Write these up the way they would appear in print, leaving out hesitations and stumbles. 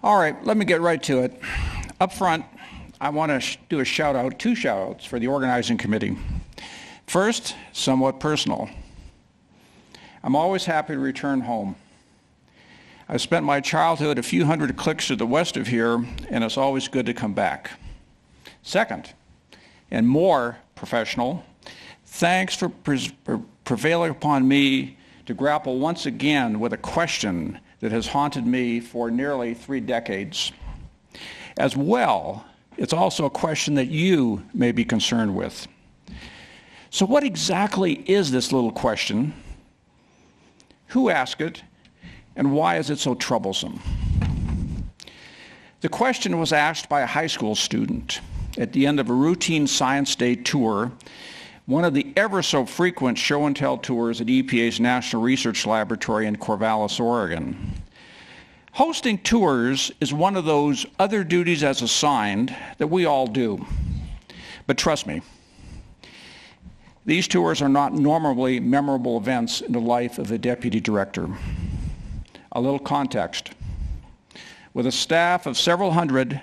All right, let me get right to it. Up front, I want to do two shout outs for the organizing committee. First, somewhat personal. I'm always happy to return home. I spent my childhood a few hundred clicks to the west of here, and it's always good to come back. Second, and more professional, thanks for prevailing upon me to grapple once again with a question that has haunted me for nearly 3 decades. As well, it's also a question that you may be concerned with. So what exactly is this little question? Who asked it? And why is it so troublesome? The question was asked by a high school student at the end of a routine Science Day tour, one of the ever so frequent show and tell tours at EPA's National Research Laboratory in Corvallis, Oregon. Hosting tours is one of those other duties as assigned that we all do. But trust me, these tours are not normally memorable events in the life of a deputy director. A little context. With a staff of several hundred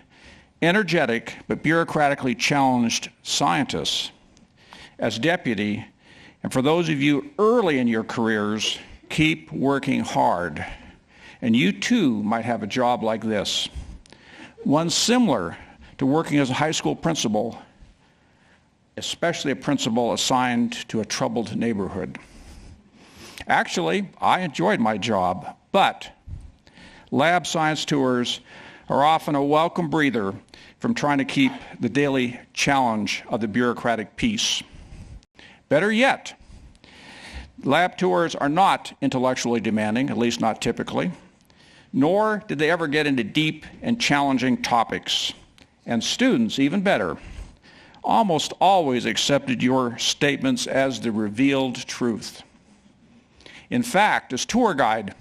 energetic but bureaucratically challenged scientists, as deputy, and for those of you early in your careers, keep working hard. And you too might have a job like this, one similar to working as a high school principal, especially a principal assigned to a troubled neighborhood. Actually, I enjoyed my job, but lab science tours are often a welcome breather from trying to keep the daily challenge of the bureaucratic peace. Better yet, lab tours are not intellectually demanding, at least not typically, nor did they ever get into deep and challenging topics. And students, even better, almost always accepted your statements as the revealed truth. In fact, as tour guide,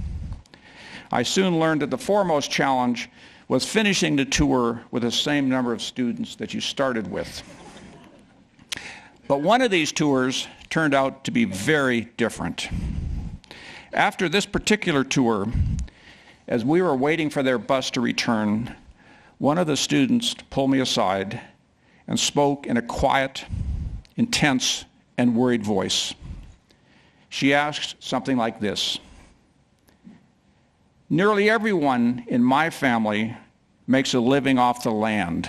I soon learned that the foremost challenge was finishing the tour with the same number of students that you started with. But one of these tours turned out to be very different. After this particular tour, as we were waiting for their bus to return, one of the students pulled me aside and spoke in a quiet, intense, and worried voice. She asked something like this: "Nearly everyone in my family makes a living off the land,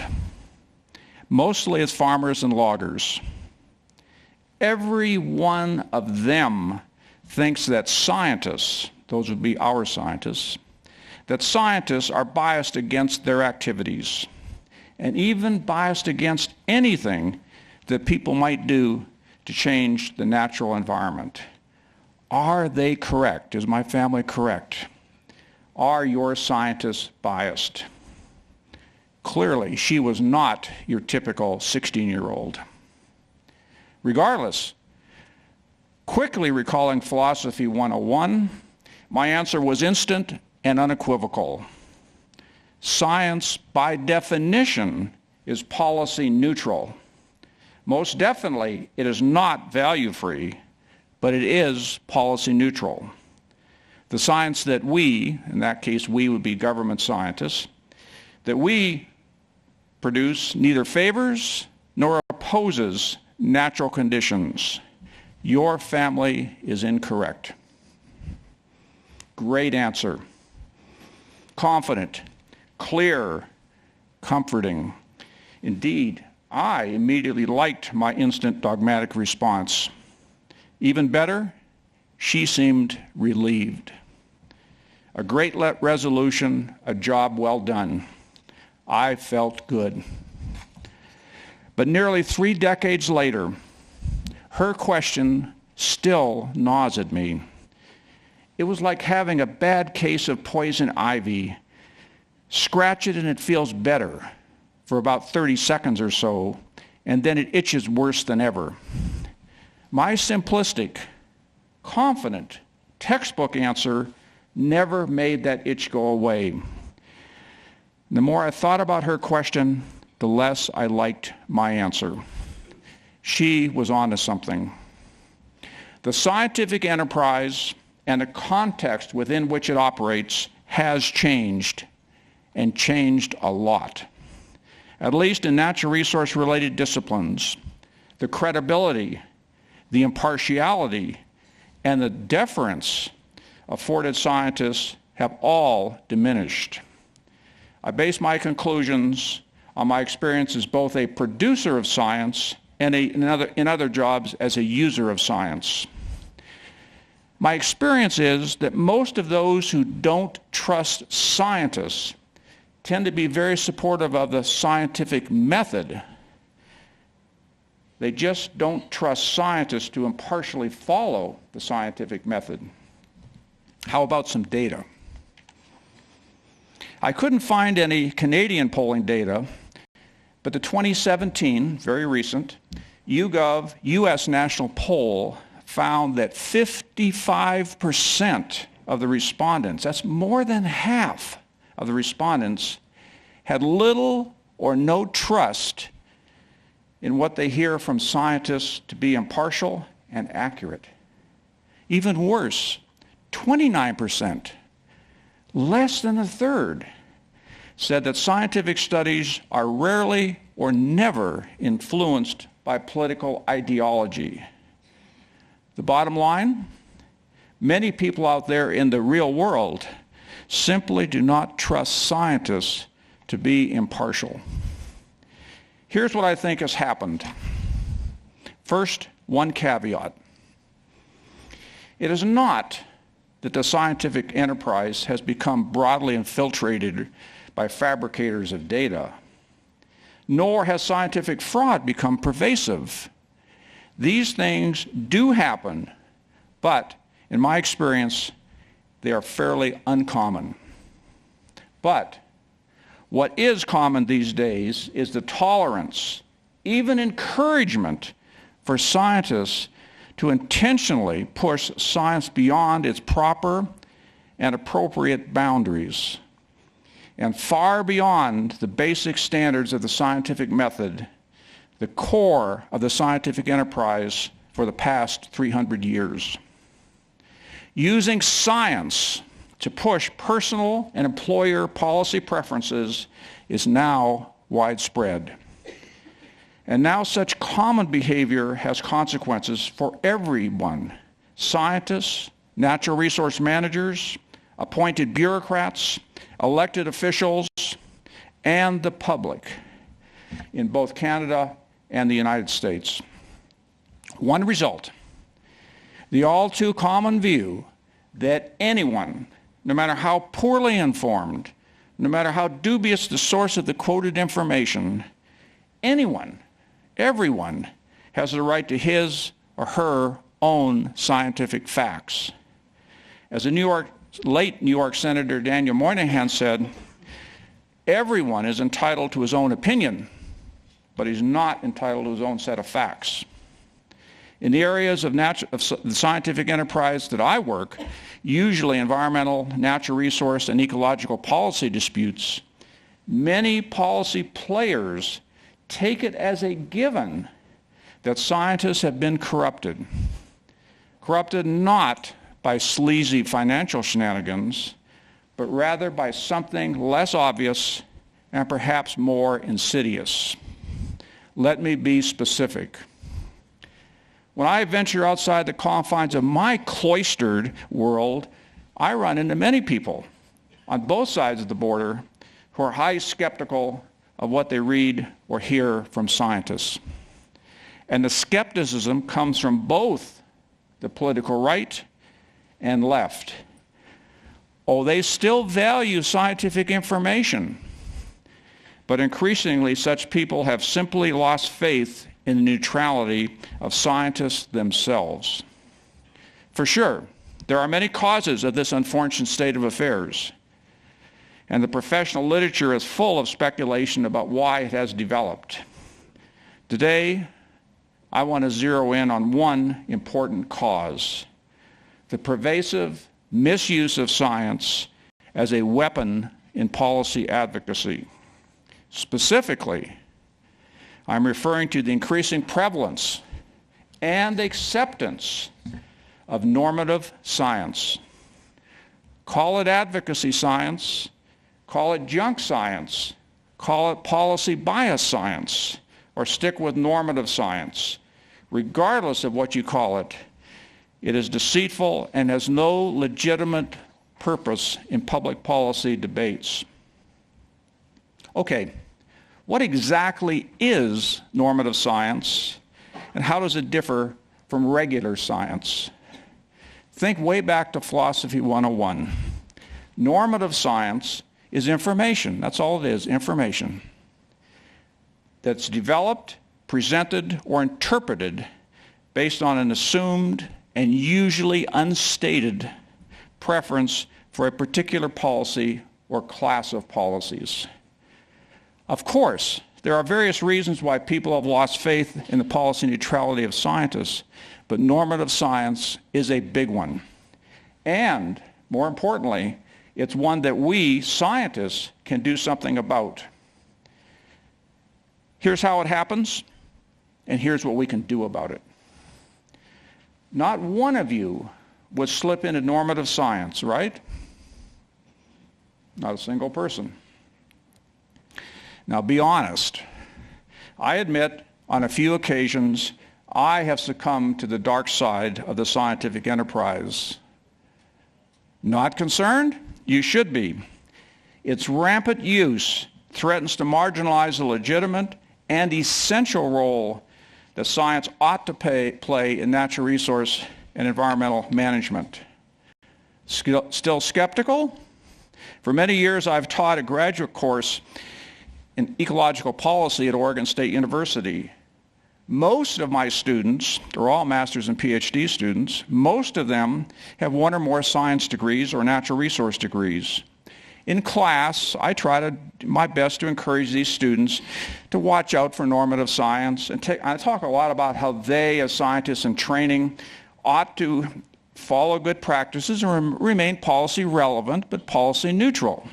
mostly as farmers and loggers. Every one of them thinks that scientists, those would be our scientists, that scientists are biased against their activities, and even biased against anything that people might do to change the natural environment. Are they correct? Is my family correct? Are your scientists biased?" Clearly, she was not your typical 16-year-old. Regardless, quickly recalling Philosophy 101, my answer was instant and unequivocal. Science, by definition, is policy neutral. Most definitely, it is not value-free, but it is policy neutral. The science that we, in that case we would be government scientists, that we produce neither favors nor opposes natural conditions. Your family is incorrect. Great answer. Confident, clear, comforting. Indeed, I immediately liked my instant dogmatic response. Even better, she seemed relieved. A great resolution, a job well done. I felt good. But nearly 3 decades later, her question still gnaws at me. It was like having a bad case of poison ivy. Scratch it and it feels better for about 30 seconds or so, and then it itches worse than ever. My simplistic, confident, textbook answer never made that itch go away. The more I thought about her question, the less I liked my answer. She was onto something. The scientific enterprise and the context within which it operates has changed, and changed a lot. At least in natural resource-related disciplines, the credibility, the impartiality, and the deference afforded scientists have all diminished. I base my conclusions on my experience as both a producer of science and in other jobs as a user of science. My experience is that most of those who don't trust scientists tend to be very supportive of the scientific method. They just don't trust scientists to impartially follow the scientific method. How about some data? I couldn't find any Canadian polling data, but the 2017, very recent, YouGov US national poll found that 55% of the respondents, that's more than half of the respondents, had little or no trust in what they hear from scientists to be impartial and accurate. Even worse, 29%, less than a third, said that scientific studies are rarely or never influenced by political ideology. The bottom line, many people out there in the real world simply do not trust scientists to be impartial. Here's what I think has happened. First, one caveat. It is not that the scientific enterprise has become broadly infiltrated by fabricators of data, nor has scientific fraud become pervasive. These things do happen, but in my experience, they are fairly uncommon. But what is common these days is the tolerance, even encouragement, for scientists to intentionally push science beyond its proper and appropriate boundaries and far beyond the basic standards of the scientific method, the core of the scientific enterprise for the past 300 years. Using science to push personal and employer policy preferences is now widespread. And now such common behavior has consequences for everyone: scientists, natural resource managers, appointed bureaucrats, elected officials, and the public in both Canada and the United States. One result: the all too common view that anyone, no matter how poorly informed, no matter how dubious the source of the quoted information, anyone, everyone has the right to his or her own scientific facts. As the late New York Senator Daniel Moynihan said, everyone is entitled to his own opinion, but he's not entitled to his own set of facts. In the areas of the scientific enterprise that I work, usually environmental, natural resource, and ecological policy disputes, many policy players take it as a given that scientists have been corrupted. Corrupted not by sleazy financial shenanigans, but rather by something less obvious and perhaps more insidious. Let me be specific. When I venture outside the confines of my cloistered world, I run into many people on both sides of the border who are highly skeptical of what they read or hear from scientists. And the skepticism comes from both the political right and left. Oh, they still value scientific information, but increasingly such people have simply lost faith in the neutrality of scientists themselves. For sure, there are many causes of this unfortunate state of affairs, and the professional literature is full of speculation about why it has developed. Today, I want to zero in on one important cause: the pervasive misuse of science as a weapon in policy advocacy. Specifically, I'm referring to the increasing prevalence and acceptance of normative science. Call it advocacy science, call it junk science, call it policy bias science, or stick with normative science. Regardless of what you call it, it is deceitful and has no legitimate purpose in public policy debates. Okay, what exactly is normative science, and how does it differ from regular science? Think way back to Philosophy 101. Normative science is information. That's all it is, information. That's developed, presented, or interpreted based on an assumed and usually unstated preference for a particular policy or class of policies. Of course, there are various reasons why people have lost faith in the policy neutrality of scientists, but normative science is a big one. And, more importantly, it's one that we, scientists, can do something about. Here's how it happens, and here's what we can do about it. Not one of you would slip into normative science, right? Not a single person. Now, be honest. I admit, on a few occasions, I have succumbed to the dark side of the scientific enterprise. Not concerned? You should be. Its rampant use threatens to marginalize the legitimate and essential role that science ought to play in natural resource and environmental management. Still skeptical? For many years, I've taught a graduate course in ecological policy at Oregon State University. Most of my students, they're all master's and PhD students, most of them have one or more science degrees or natural resource degrees. In class, I try my best to encourage these students to watch out for normative science, and I talk a lot about how they, as scientists in training, ought to follow good practices and remain policy relevant but policy neutral.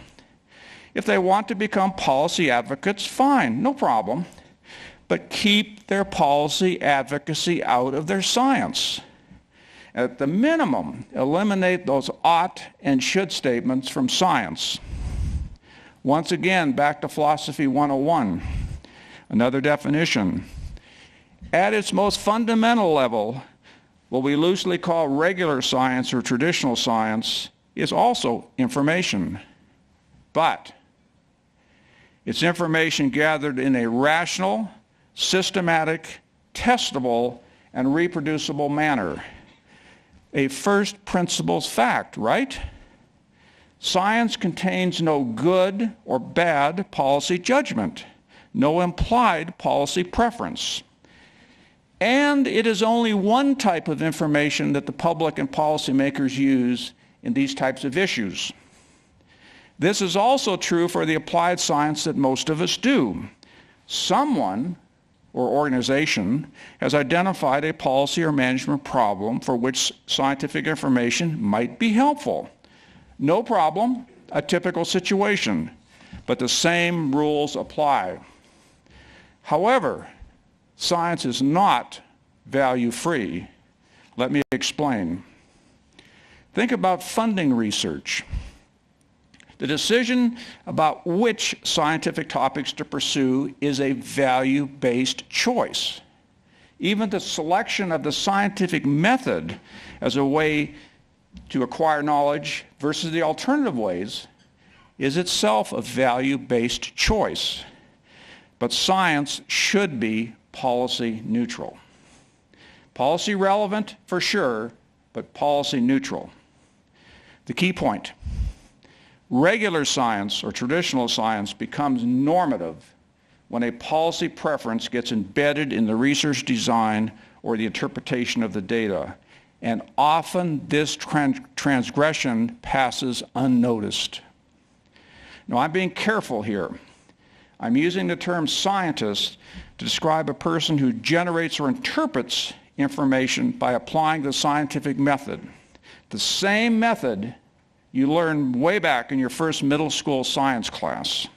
If they want to become policy advocates, fine, no problem. But keep their policy advocacy out of their science. At the minimum, eliminate those ought and should statements from science. Once again, back to Philosophy 101. Another definition. At its most fundamental level, what we loosely call regular science or traditional science is also information. But it's information gathered in a rational, systematic, testable, and reproducible manner. A first principles fact, right? Science contains no good or bad policy judgment, no implied policy preference. And it is only one type of information that the public and policymakers use in these types of issues. This is also true for the applied science that most of us do. Someone or organization has identified a policy or management problem for which scientific information might be helpful. No problem, a typical situation, but the same rules apply. However, science is not value-free. Let me explain. Think about funding research. The decision about which scientific topics to pursue is a value-based choice. Even the selection of the scientific method as a way to acquire knowledge versus the alternative ways is itself a value-based choice. But science should be policy neutral. Policy relevant for sure, but policy neutral. The key point. Regular science or traditional science becomes normative when a policy preference gets embedded in the research design or the interpretation of the data. And often this transgression passes unnoticed. Now, I'm being careful here. I'm using the term scientist to describe a person who generates or interprets information by applying the scientific method. The same method you learned way back in your first middle school science class.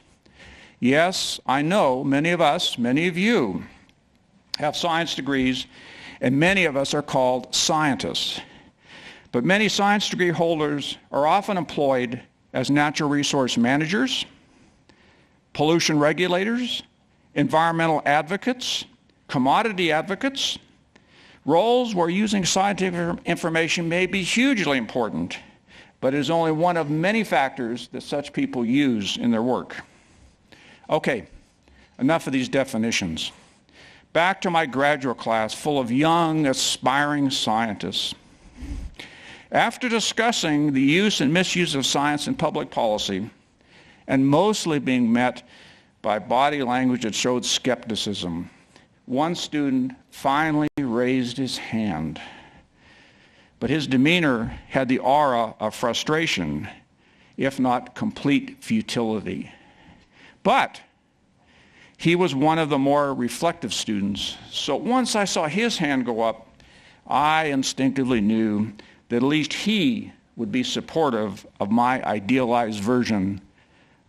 Yes, I know many of us, many of you, have science degrees, and many of us are called scientists. But many science degree holders are often employed as natural resource managers, pollution regulators, environmental advocates, commodity advocates, roles where using scientific information may be hugely important, but it is only one of many factors that such people use in their work. Okay, enough of these definitions. Back to my graduate class full of young, aspiring scientists. After discussing the use and misuse of science in public policy, and mostly being met by body language that showed skepticism, one student finally raised his hand. But his demeanor had the aura of frustration, if not complete futility. But he was one of the more reflective students, so once I saw his hand go up, I instinctively knew that at least he would be supportive of my idealized version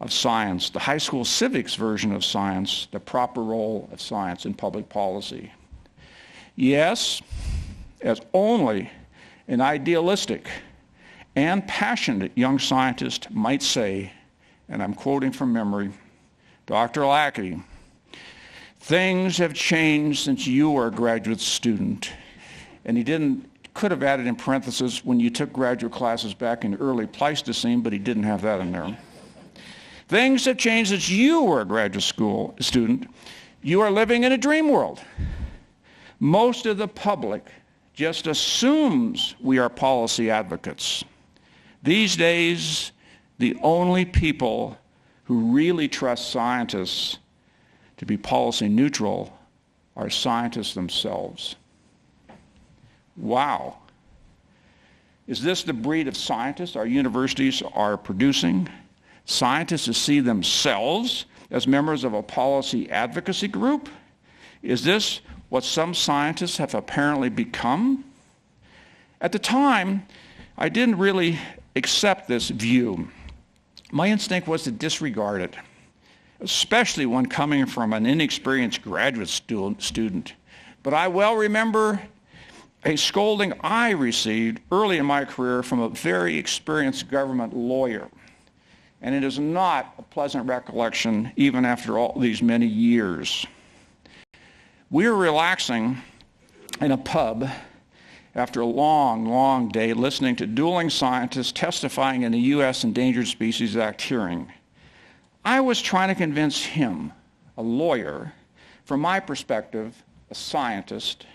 of science, the high school civics version of science, the proper role of science in public policy. Yes, as only an idealistic and passionate young scientist might say, and I'm quoting from memory, Dr. Lackey, things have changed since you were a graduate student. And he could have added in parentheses, when you took graduate classes back in early Pleistocene, but he didn't have that in there. Things have changed since you were a graduate school student. You are living in a dream world. Most of the public just assumes we are policy advocates. These days, the only people who really trust scientists to be policy neutral are scientists themselves. Wow. Is this the breed of scientists our universities are producing? Scientists who see themselves as members of a policy advocacy group? Is this what some scientists have apparently become? At the time, I didn't really accept this view. My instinct was to disregard it, especially when coming from an inexperienced graduate student. But I well remember a scolding I received early in my career from a very experienced government lawyer. And it is not a pleasant recollection even after all these many years. We were relaxing in a pub after a long, long day listening to dueling scientists testifying in a U.S. Endangered Species Act hearing. I was trying to convince him, a lawyer, from my perspective, a scientist,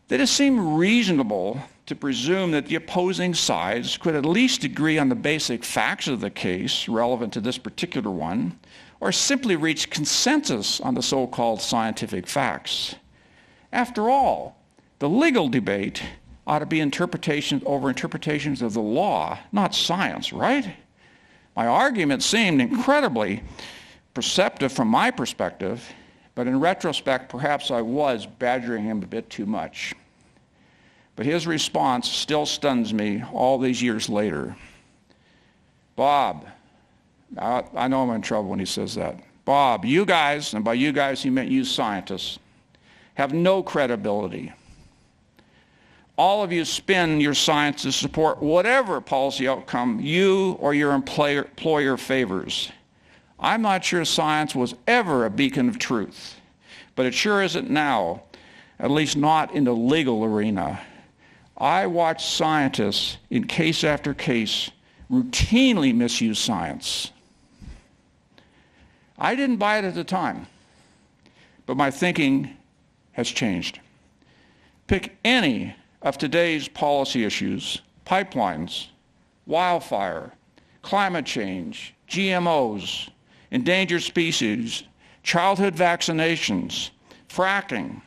that it seemed reasonable to presume that the opposing sides could at least agree on the basic facts of the case relevant to this particular one, or simply reach consensus on the so-called scientific facts. After all, the legal debate ought to be interpretations of the law, not science, right? My argument seemed incredibly perceptive from my perspective, but in retrospect, perhaps I was badgering him a bit too much. But his response still stuns me all these years later. Bob, I know I'm in trouble when he says that. Bob, you guys, and by you guys he meant you scientists, have no credibility. All of you spin your science to support whatever policy outcome you or your employer favors. I'm not sure science was ever a beacon of truth, but it sure isn't now, at least not in the legal arena. I watch scientists in case after case routinely misuse science. I didn't buy it at the time, but my thinking has changed. Pick any of today's policy issues: pipelines, wildfire, climate change, GMOs, endangered species, childhood vaccinations, fracking.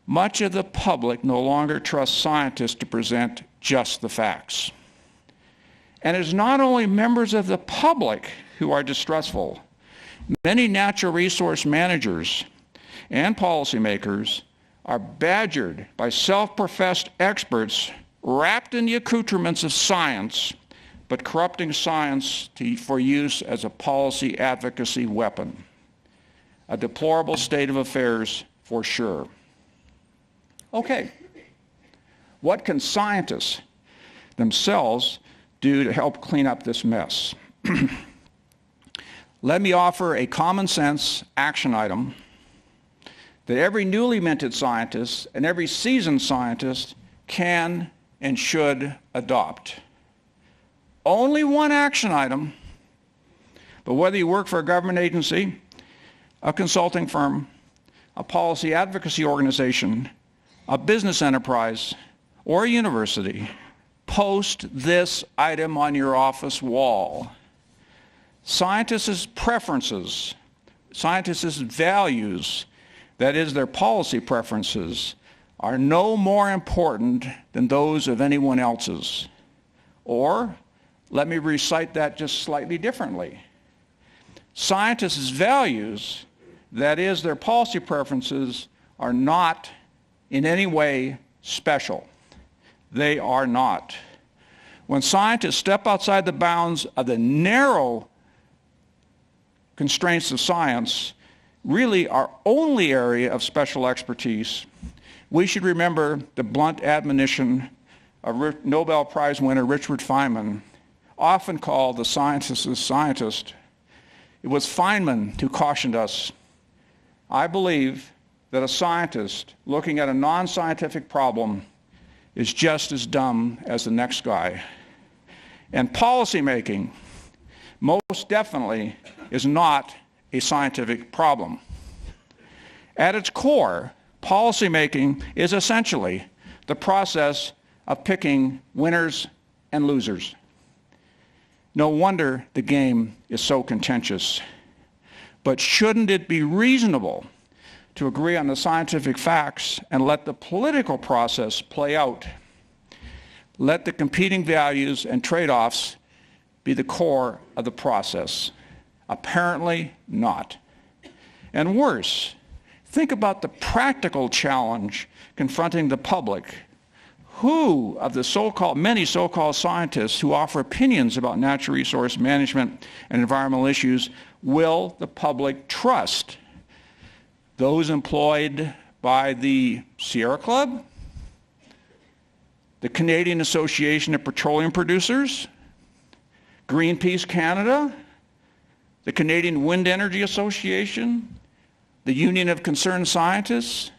Much of the public no longer trusts scientists to present just the facts. And it's not only members of the public who are distrustful. Many natural resource managers and policymakers are badgered by self-professed experts wrapped in the accoutrements of science, but corrupting science for use as a policy advocacy weapon. A deplorable state of affairs for sure. Okay, what can scientists themselves do to help clean up this mess? Let me offer a common sense action item that every newly minted scientist and every seasoned scientist can and should adopt. Only one action item, but whether you work for a government agency, a consulting firm, a policy advocacy organization, a business enterprise, or a university, post this item on your office wall. Scientists' preferences, scientists' values, that is, their policy preferences, are no more important than those of anyone else's. Or, let me recite that just slightly differently. Scientists' values, that is, their policy preferences, are not in any way special. They are not. When scientists step outside the bounds of the narrow constraints of science, really our only area of special expertise, we should remember the blunt admonition of Nobel Prize winner Richard Feynman, often called the scientist's scientist. It was Feynman who cautioned us. I believe that a scientist looking at a non-scientific problem is just as dumb as the next guy. And policymaking, most definitely, is not a scientific problem. At its core, policymaking is essentially the process of picking winners and losers. No wonder the game is so contentious. But shouldn't it be reasonable to agree on the scientific facts and let the political process play out? Let the competing values and trade-offs be the core of the process. Apparently not. And worse, think about the practical challenge confronting the public. Who of the many so-called scientists who offer opinions about natural resource management and environmental issues will the public trust? Those employed by the Sierra Club, the Canadian Association of Petroleum Producers, Greenpeace Canada, the Canadian Wind Energy Association, the Union of Concerned Scientists,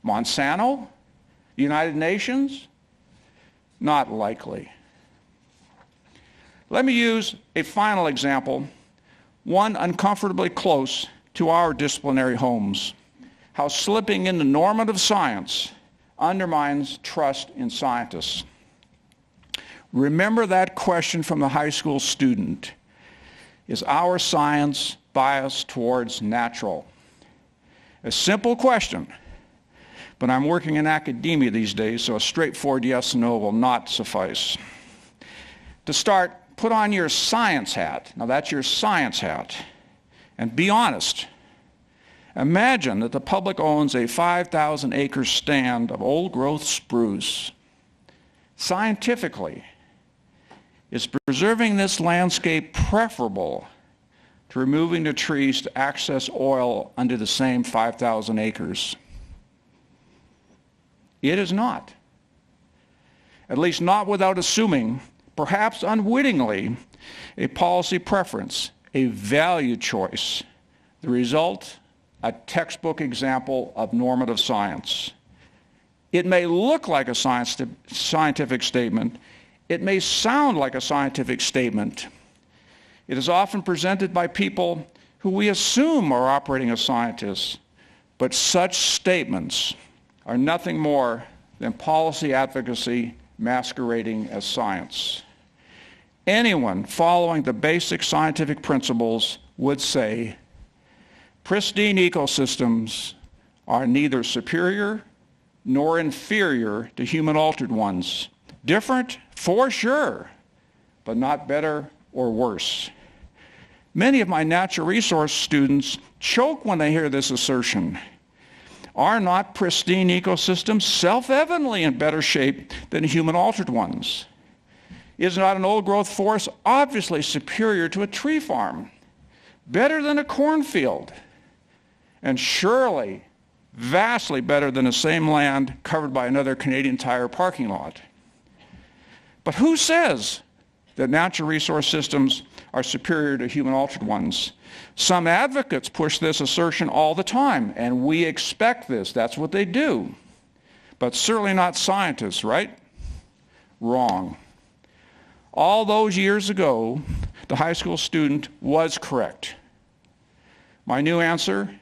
Monsanto, the United Nations? Not likely. Let me use a final example, one uncomfortably close to our disciplinary homes. How slipping into normative science undermines trust in scientists. Remember that question from the high school student. Is our science biased towards natural? A simple question, but I'm working in academia these days, so a straightforward yes or no will not suffice. To start, put on your science hat. Now that's your science hat. And be honest. Imagine that the public owns a 5,000-acre stand of old-growth spruce. Scientifically, is preserving this landscape preferable to removing the trees to access oil under the same 5,000 acres? It is not. At least not without assuming, perhaps unwittingly, a policy preference, a value choice. The result, a textbook example of normative science. It may look like a scientific statement. It may sound like a scientific statement. It is often presented by people who we assume are operating as scientists, but such statements are nothing more than policy advocacy masquerading as science. Anyone following the basic scientific principles would say, pristine ecosystems are neither superior nor inferior to human-altered ones. Different, for sure, but not better or worse. Many of my natural resource students choke when they hear this assertion. Are not pristine ecosystems self-evidently in better shape than human-altered ones? Is not an old-growth forest obviously superior to a tree farm, better than a cornfield, and surely vastly better than the same land covered by another Canadian Tire parking lot? But who says that natural resource systems are superior to human-altered ones. Some advocates push this assertion all the time, and we expect this. That's what they do. But certainly not scientists, right? Wrong. All those years ago, the high school student was correct. My new answer,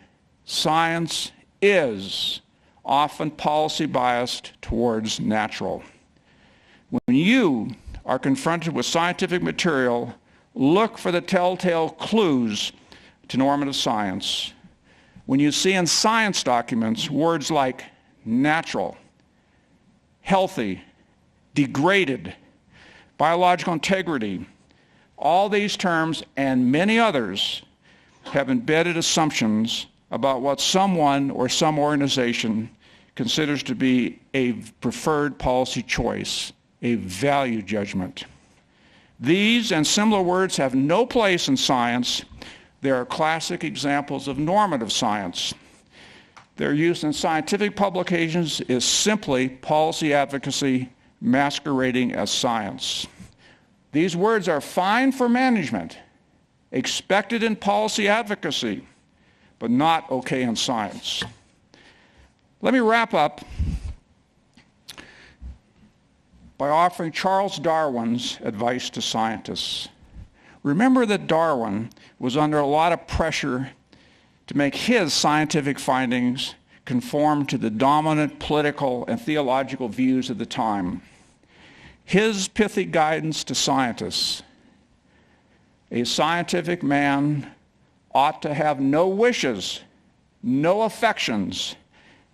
science is often policy biased towards natural. When you are confronted with scientific material, look for the telltale clues to normative science. When you see in science documents words like natural, healthy, degraded, biological integrity, all these terms and many others have embedded assumptions about what someone or some organization considers to be a preferred policy choice, a value judgment. These and similar words have no place in science. They are classic examples of normative science. Their use in scientific publications is simply policy advocacy masquerading as science. These words are fine for management, expected in policy advocacy, but not okay in science. Let me wrap up by offering Charles Darwin's advice to scientists. Remember that Darwin was under a lot of pressure to make his scientific findings conform to the dominant political and theological views of the time. His pithy guidance to scientists: a scientific man ought to have no wishes, no affections,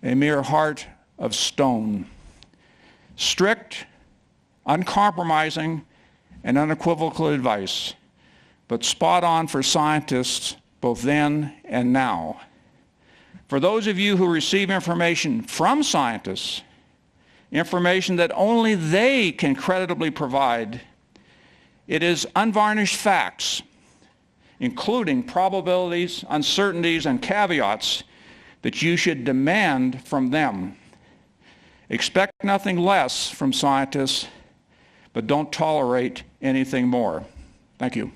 a mere heart of stone. Strict, uncompromising, and unequivocal advice, but spot on for scientists both then and now. For those of you who receive information from scientists, information that only they can creditably provide, it is unvarnished facts, including probabilities, uncertainties, and caveats, that you should demand from them. Expect nothing less from scientists, but don't tolerate anything more. Thank you.